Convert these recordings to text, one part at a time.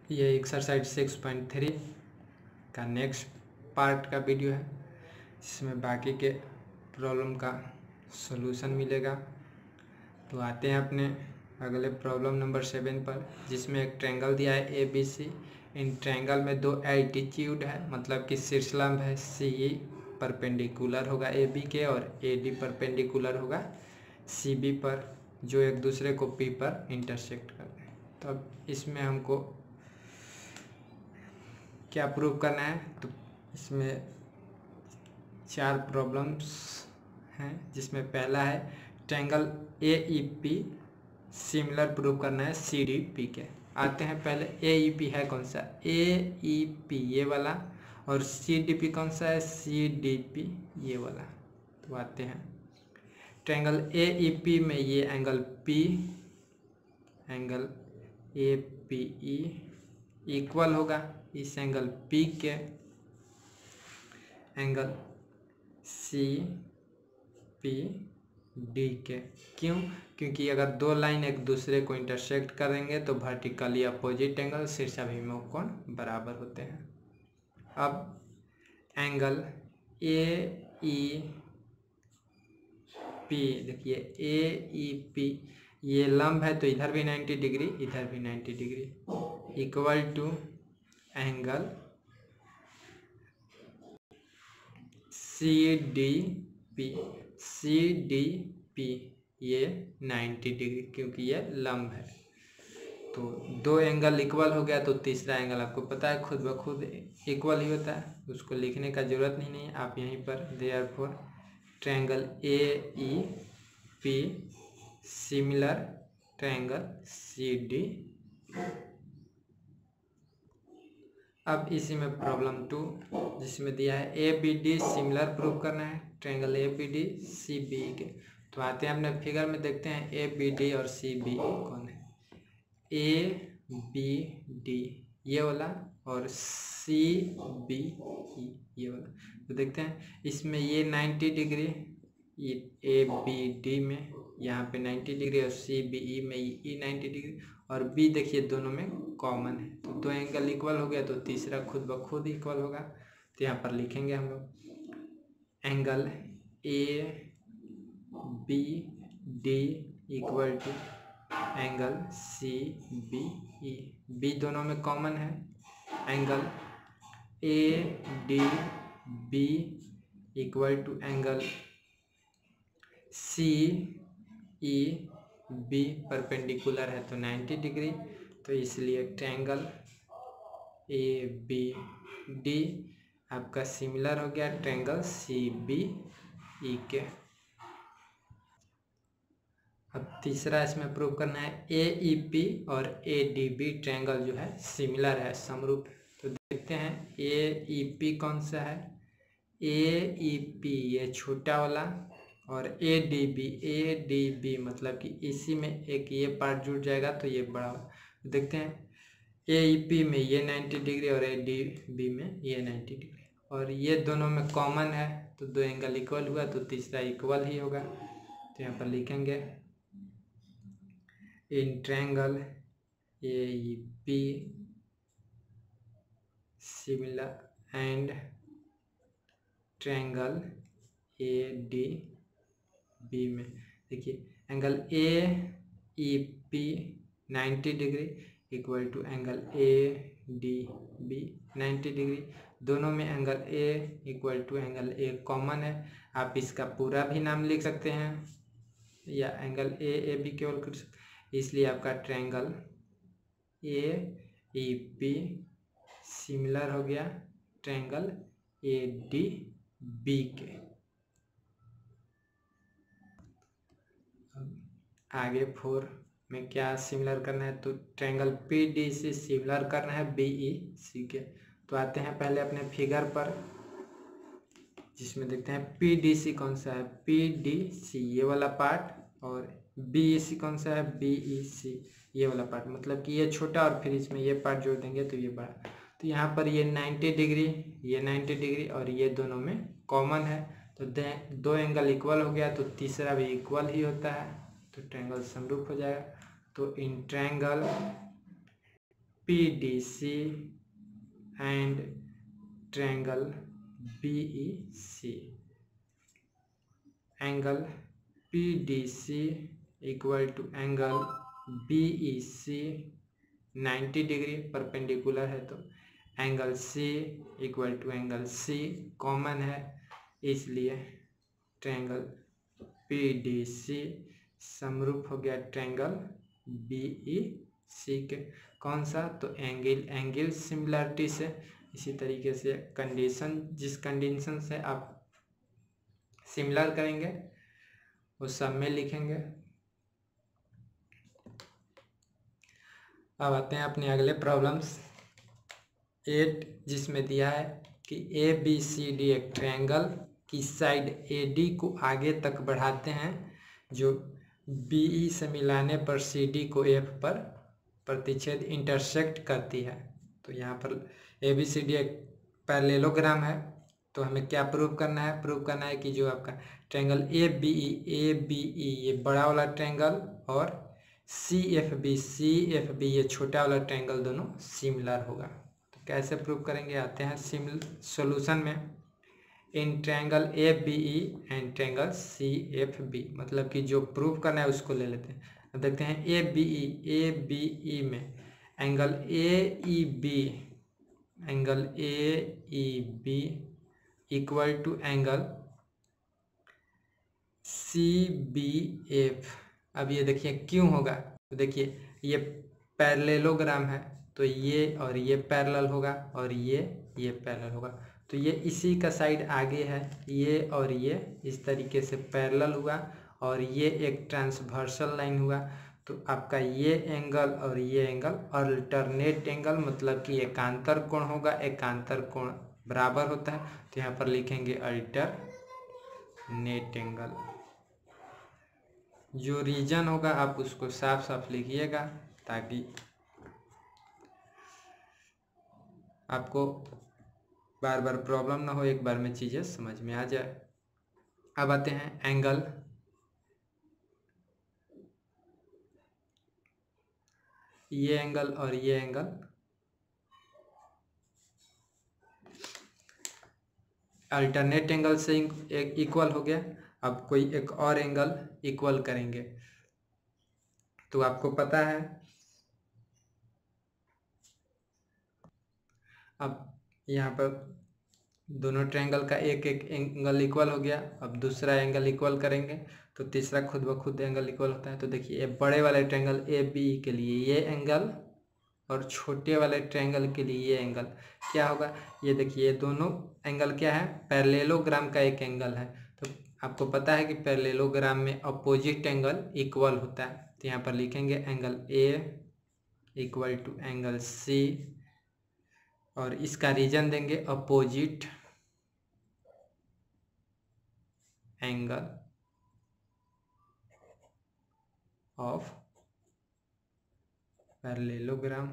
ये एक्सरसाइज 6.3 का next part का वीडियो है, जिसमें बाकी के प्रॉब्लम का सॉल्यूशन मिलेगा। तो आते हैं अपने अगले प्रॉब्लम नंबर 7 पर, जिसमें एक ट्रायंगल दिया है ABC। इन ट्रायंगल में दो एल्टीट्यूड है, मतलब कि शीर्षलंब है CE परपेंडिकुलर होगा AB के और AD परपेंडिकुलर होगा CB पर, जो एक दूसरे को P पर इंटरसेक्ट करते हैं। तो अब इसमें हमको क्या प्रूव करना है, तो इसमें 4 प्रॉब्लम्स हैं, जिसमें पहला है ट्रायंगल AEP सिमिलर प्रूव करना है CDP के। आते हैं पहले AEP है कौन सा, AEP ये वाला, और CDP कौन सा है, CDP ये वाला। तो आते हैं ट्रायंगल AEP में ये angle P, angle APE equal होगा इस एंगल P के एंगल CPD के। क्यों? क्योंकि अगर दो लाइन एक दूसरे को इंटरसेक्ट करेंगे तो वर्टिकली अपोजिट एंगल शीर्षाभिमुख कोण बराबर होते हैं। अब एंगल AEP देखिए, AEP ये लंब है तो इधर भी 90 डिग्री, इधर भी 90 degree, equal to angle CDP ये 90 डिग्री, क्योंकि ये लंब है। तो दो एंगल इक्वल हो गया, तो तीसरा एंगल आपको पता है खुद ब खुद इक्वल ही होता है, उसको लिखने का जरूरत नहीं है। आप यहीं पर therefore triangle AEP similar triangle CD। अब इसी में प्रॉब्लम 2, जिसमें दिया है ABD सिमिलर प्रूव करना है ट्रायंगल ABD CBE के। तो आते हैं अपने फिगर में, देखते हैं ABD और CBE कौन है। ABD ये वाला और CBE ये वाला। तो देखते हैं इसमें ये 90 डिग्री ABD में, यहाँ पे 90 डिग्री, और CBE में ये 90 डिग्री, और B देखिए दोनों में कॉमन है। तो दो एंगल इक्वल हो गया, तो तीसरा खुद ब खुद इक्वल होगा। तो यहाँ पर लिखेंगे हम लोग angle ABD equal to angle CBE। B दोनों में कॉमन है, angle ADB equal to angle CEB perpendicular है तो 90 डिग्री, तो इसलिए ट्रायंगल ABD आपका सिमिलर हो गया ट्रायंगल CBE के। अब तीसरा इसमें प्रूव करना है AEP और ADB ट्रायंगल जो है सिमिलर है, समरूप। तो देखते हैं AEP कौन सा है। AEP ये छोटा वाला, और ADB मतलब कि इसी में एक ये पार्ट जुड़ जाएगा तो ये बड़ा। देखते हैं AEP में ये 90 डिग्री और ADB में ये 90 डिग्री, और ये दोनों में कॉमन है, तो दो एंगल इक्वल हुआ, तो तीसरा इक्वल ही होगा। तो यहाँ पर लिखेंगे in triangle AEP similar and triangle ADB में, देखिए angle AEP 90 degree equal to angle ADB 90 degree, दोनों में angle A equal to angle A common है। आप इसका पूरा भी नाम लिख सकते हैं या एंगल AAB केवल कर सकते, इसलिए आपका ट्रायंगल AEP सिमिलर हो गया ट्रायंगल ADB के। आगे 4 में क्या सिमिलर करना है, तो ट्रायंगल PDC सिमिलर करना है BEC के। तो आते हैं पहले अपने फिगर पर, जिसमें देखते हैं PDC कौन सा है, PDC ये वाला पार्ट, और BEC कौन सा है, BEC ये वाला पार्ट, मतलब कि ये छोटा और फिर इसमें ये पार्ट जोड़ देंगे तो ये बड़ा। तो यहाँ पर ये 90 डिग्री, ये 90 डिग्री, और ये दोनों में कॉमन है, तो दो एंगल इक्वल हो गया, तो तीसरा भी इक्वल ही होता है, तो ट्रायंगल समरूप हो जाएगा। तो in triangle PDC and triangle BEC. Angle PDC equal to angle BEC 90 degree perpendicular है, तो angle C equal to angle C common है, इसलिए ट्रायंगल PDC समरूप हो गया ट्रायंगल BEC के। कौन सा? तो एंगल सिमिलरिटी से। इसी तरीके से कंडीशन, जिस कंडीशन से आप सिमिलर करेंगे वो सब में लिखेंगे। अब आते हैं अपने अगले प्रॉब्लम्स 8, जिसमें दिया है कि ABCD एक ट्रायंगल की साइड AD को आगे तक बढ़ाते हैं, जो BE से मिलाने पर CD को F पर प्रतिच्छेद इंटरसेक्ट करती है। तो यहाँ पर ABCD एक पैरेललोग्राम है, तो हमें क्या प्रूव करना है? प्रूव करना है कि जो आपका ट्रायंगल ABE ये बड़ा वाला ट्रायंगल और CFB ये छोटा वाला ट्रायंगल दोनों सिमिलर होगा। तो कैसे प्रूव करेंगे? आते हैं सॉल्यूशन में। In triangle ABE and triangle CFB, मतलब कि जो प्रूव करना है उसको ले लेते हैं। अब देखते हैं ABE में angle AEB equal to angle CBF। अब ये देखिए क्यों होगा? तो देखिए ये पैरेललोग्राम है, तो ये और ये पैरेलल होगा और ये पैरेलल होगा, तो ये इसी का साइड आगे है, ये और ये इस तरीके से पैरेलल हुआ और ये एक ट्रांसवर्सल लाइन हुआ। तो आपका ये एंगल और ये एंगल अल्टरनेट एंगल, मतलब कि एकांतर कोण होगा। एकांतर कोण बराबर होता है, तो यहाँ पर लिखेंगे अल्टरनेट एंगल। जो रीजन होगा आप उसको साफ साफ लिखिएगा, ताकि आपको बार बार प्रॉब्लम ना हो, एक बार में चीज़ें समझ में आ जाए। अब आते हैं एंगल ये एंगल और ये एंगल अल्टरनेट एंगल से इक्वल हो गया। अब कोई एक और एंगल इक्वल करेंगे, तो आपको पता है अब यहाँ पर दोनों ट्रायंगल का एक एंगल इक्वल हो गया। अब दूसरा एंगल इक्वल करेंगे तो तीसरा खुद ब खुद एंगल इक्वल होता है। तो देखिए ये बड़े वाले ट्रायंगल ABE के लिए ये एंगल और छोटे वाले ट्रायंगल के लिए ये एंगल क्या होगा? ये देखिए ये दोनों एंगल क्या है? पैरेललोग्राम का एक एंगल है। तो आपको पता है कि पैरेललोग्राम में अपोजिट एंगल इक्वल होता है, तो यहाँ पर लिखेंगे angle A equal to angle C और इसका रीजन देंगे अपोजिट एंगल ऑफ पैरेललोग्राम।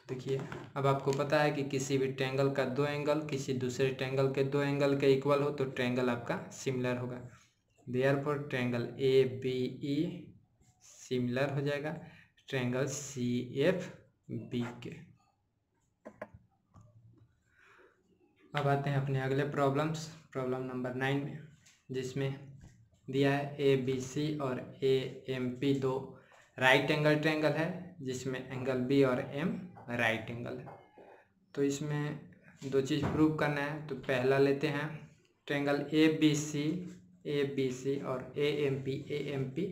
देखिए अब आपको पता है कि किसी भी ट्रायंगल का दो एंगल किसी दूसरे ट्रायंगल के दो एंगल के इक्वल हो तो ट्रायंगल आपका सिमिलर होगा। देयरफॉर ट्रायंगल ABE सिमिलर हो जाएगा ट्रायंगल CFB के। अब आते हैं अपने अगले प्रॉब्लम नंबर 9 में, जिसमें दिया है ABC और AMP दो राइट एंगल ट्रायंगल है, जिसमें एंगल B और M राइट एंगल है। तो इसमें दो चीज़ प्रूव करना है। तो पहला लेते हैं ट्रायंगल ABC और AMP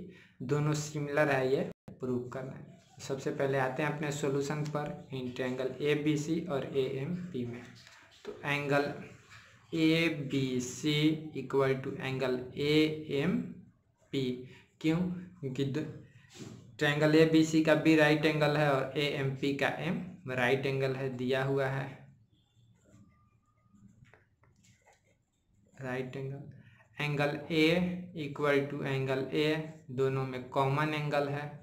दोनों सिमिलर है, ये प्रूव करना है। सबसे पहले आते हैं अपने सॉल्यूशन पर इन ट्रायंगल ABC और AMP में। तो angle ABC equal to angle AMP, क्यों? क्योंकि ट्रायंगल ABC का B राइट एंगल है और AMP का M राइट एंगल है, दिया हुआ है right angle. Angle A equal to angle A, दोनों में कॉमन एंगल है।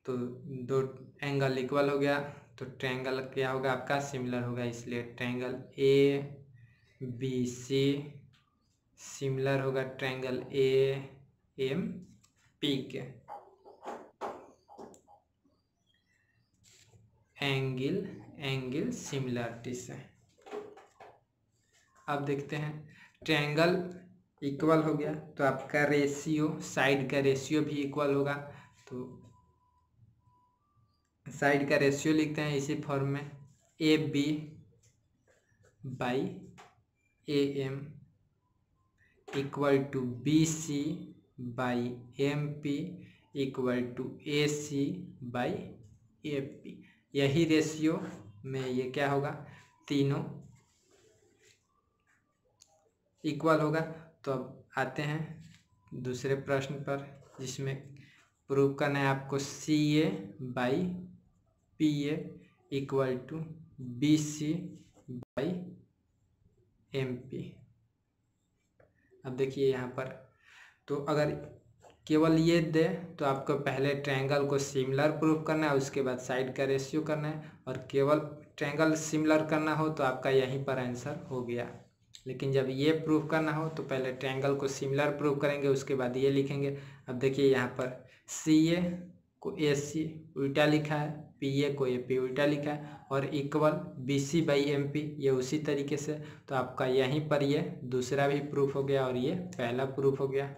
तो दो एंगल इक्वल हो गया, तो ट्रायंगल क्या होगा आपका? सिमिलर होगा, इसलिए ट्रायंगल बी सी सिमिलर होगा ट्रायंगल ए एम पी के। एंगल सिमिलरिटी से अब देखते हैं ट्रायंगल इक्वल हो गया तो आपका रेशियो, साइड का रेशियो भी इक्वल होगा। तो साइड का रेशियो लिखते हैं इसी फॉर्म में, A B by A M equal to B C by M P equal to A C by A P. यही रेशियो में ये क्या होगा, तीनों इक्वल होगा। तो अब आते हैं दूसरे प्रश्न पर, जिसमें प्रूव करना है आपको C A by P A equal to B C by M P. अब देखिए यहाँ पर, तो अगर केवल ये दे तो आपको पहले ट्रायंगल को सिमिलर प्रूव करना है, उसके बाद साइड का रेशियो करना है, और केवल ट्रायंगल सिमिलर करना हो तो आपका यहीं पर आंसर हो गया। लेकिन जब ये प्रूव करना हो तो पहले ट्रायंगल को सिमिलर प्रूव करेंगे, उसके बाद ये लिखेंगे। अब देखिए यहाँ पर सी ए को ए सी उल्टा लिखा है, पी ए को ए पी उल्टा लिखा है, और equal B C by M P ये उसी तरीके से। तो आपका यहीं पर ये दूसरा भी प्रूफ हो गया और ये पहला प्रूफ हो गया।